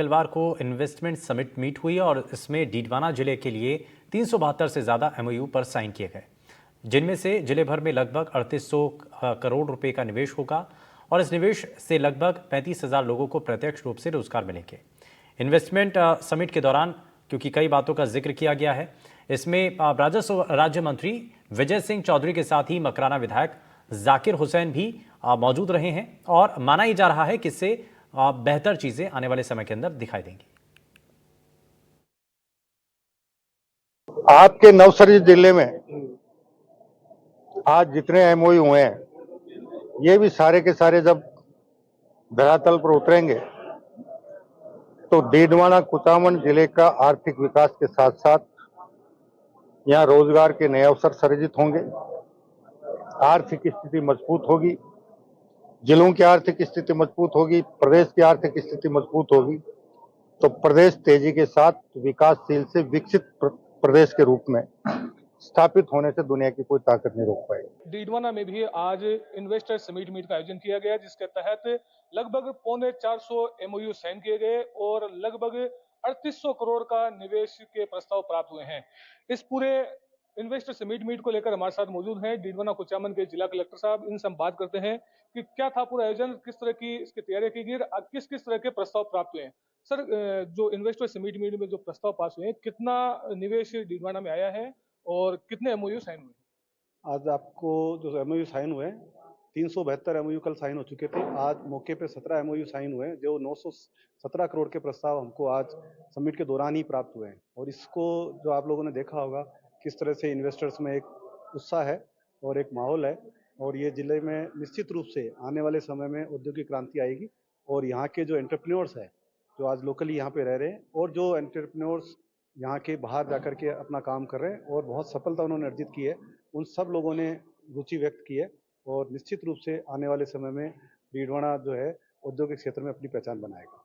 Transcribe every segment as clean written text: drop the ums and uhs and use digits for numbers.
मंगलवार को investment summit meet हुई और इसमें डीडवाना जिले के लिए 372 से ज़्यादा एमओयू पर साइन किए गए, जिनमें से जिले भर में लगभग 3800 करोड़ रुपए का निवेश होगा और इस निवेश से लगभग 35,000 लोगों को प्रत्यक्ष रूप से रोजगार मिलेंगे। इन्वेस्टमेंट समिट के दौरान क्योंकि कई बातों का जिक्र किया गया है, इसमें राजस्व राज्य मंत्री विजय सिंह चौधरी के साथ ही मकराना विधायक जाकिर हुसैन भी मौजूद रहे हैं और माना ही जा रहा है कि इससे बेहतर चीजें आने वाले समय के अंदर दिखाई देंगी। आपके नवसरी जिले में आज जितने एमओयू हुए हैं, ये भी सारे के सारे जब धरातल पर उतरेंगे तो डीडवाना कुचामन जिले का आर्थिक विकास के साथ साथ यहाँ रोजगार के नए अवसर सृजित होंगे, आर्थिक स्थिति मजबूत होगी, जिलों की आर्थिक स्थिति मजबूत होगी, प्रदेश की आर्थिक स्थिति मजबूत होगी, तो प्रदेश तेजी के साथ विकासशील से विकसित प्रदेश के रूप में स्थापित होने से दुनिया की कोई ताकत नहीं रोक पाएगी। डीडवाना में भी आज इन्वेस्टर समिट मीट का आयोजन किया गया, जिसके तहत लगभग 450 एमओयू साइन किए गए और लगभग 3800 करोड़ का निवेश के प्रस्ताव प्राप्त हुए हैं। इस पूरे इन्वेस्टर समिट मीट को लेकर हमारे साथ मौजूद हैं डीडवाना कुचामन के जिला कलेक्टर साहब। इनसे हम बात करते हैं कि क्या था पूरा आयोजन, किस तरह की इसकी तैयारी की गई, किस किस तरह के प्रस्ताव प्राप्त हुए हैं। सर, जो इन्वेस्टर समिट मीट में जो प्रस्ताव पास हुए हैं, कितना निवेश डीडवाना में आया है और कितने एमओयू साइन हुए? आज आपको जो एमओयू साइन हुए 372 एमओयू कल साइन हो चुके थे। आज मौके पे 17 एमओयू साइन हुए, जो 917 करोड़ के प्रस्ताव हमको आज समिट के दौरान ही प्राप्त हुए हैं। और इसको जो आप लोगों ने देखा होगा किस तरह से इन्वेस्टर्स में एक उत्साह है और एक माहौल है, और ये जिले में निश्चित रूप से आने वाले समय में औद्योगिक क्रांति आएगी। और यहाँ के जो एंटरप्रेन्योर्स है, जो आज लोकली यहाँ पे रह रहे हैं और जो एंटरप्रेन्योर्स यहाँ के बाहर जाकर के अपना काम कर रहे हैं और बहुत सफलता उन्होंने अर्जित की है, उन सब लोगों ने रुचि व्यक्त की है। और निश्चित रूप से आने वाले समय में डीडवाना जो है औद्योगिक क्षेत्र में अपनी पहचान बनाएगा।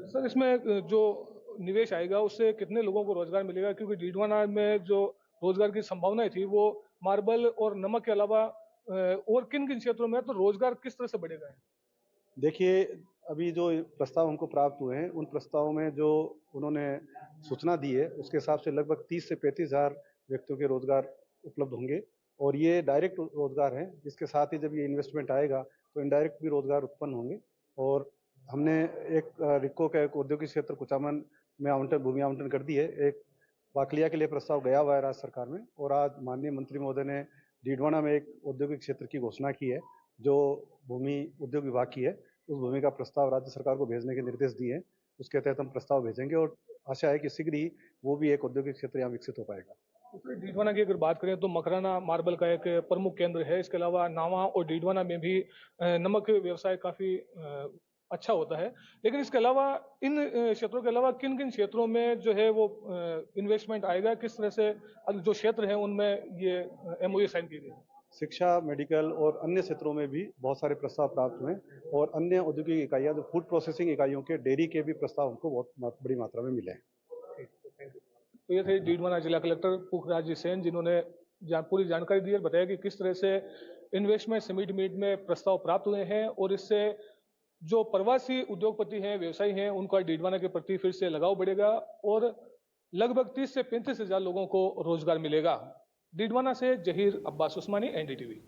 सर, इसमें जो निवेश आएगा उससे कितने लोगों को रोजगार मिलेगा, क्योंकि डीडवाना में जो रोजगार की संभावनाएं थी वो मार्बल और नमक के अलावा और किन किन क्षेत्रों में, तो रोजगार किस तरह से बढ़ेगा? देखिए, अभी जो प्रस्ताव हमको प्राप्त हुए हैं, उन प्रस्तावों में जो उन्होंने सूचना दी है उसके हिसाब से लगभग 30 से 35,000 व्यक्तियों के रोजगार उपलब्ध होंगे। और ये डायरेक्ट रोजगार हैं, जिसके साथ ही जब ये इन्वेस्टमेंट आएगा तो इनडायरेक्ट भी रोजगार उत्पन्न होंगे। और हमने एक रिको का एक औद्योगिक क्षेत्र कुचामन में भूमि आवंटन कर दी है। एक वाकलिया के लिए प्रस्ताव गया हुआ है राज्य सरकार में, और आज माननीय मंत्री महोदय ने डीडवाना में एक औद्योगिक क्षेत्र की घोषणा की है, जो भूमि उद्योग विभाग की है। उस भूमि का प्रस्ताव राज्य सरकार को भेजने के निर्देश दिए हैं। उसके तहत हम प्रस्ताव भेजेंगे और आशा है कि शीघ्र ही वो भी एक औद्योगिक क्षेत्र यहाँ विकसित हो पाएगा। डीडवाना की अगर बात करें तो मकराना मार्बल का एक प्रमुख केंद्र है। इसके अलावा नावा और डीडवाना में भी नमक व्यवसाय काफी अच्छा होता है। लेकिन इसके अलावा इन क्षेत्रों के अलावा किन किन क्षेत्रों में जो है वो इन्वेस्टमेंट आएगा, किस तरह से जो क्षेत्र है उनमें ये एमओयू साइन किए गए? शिक्षा, मेडिकल और अन्य क्षेत्रों में भी बहुत सारे प्रस्ताव प्राप्त हुए, और अन्य औद्योगिक इकाइयां, जो फूड प्रोसेसिंग इकाइयों के, डेयरी के भी प्रस्ताव हमको बहुत बड़ी मात्रा में मिले हैं। तो ये थे डीडवाना जिला कलेक्टर पुखराज सेन, जिन्होंने पूरी जानकारी दी और बताया कि किस तरह से इन्वेस्टमेंट समिट मीट में प्रस्ताव प्राप्त हुए हैं और इससे जो प्रवासी उद्योगपति हैं, व्यवसायी हैं, उनका डीडवाना के प्रति फिर से लगाव बढ़ेगा और लगभग 30 से 35 हजार लोगों को रोजगार मिलेगा। डीडवाना से जहीर अब्बास उस्मानी, एनडीटीवी।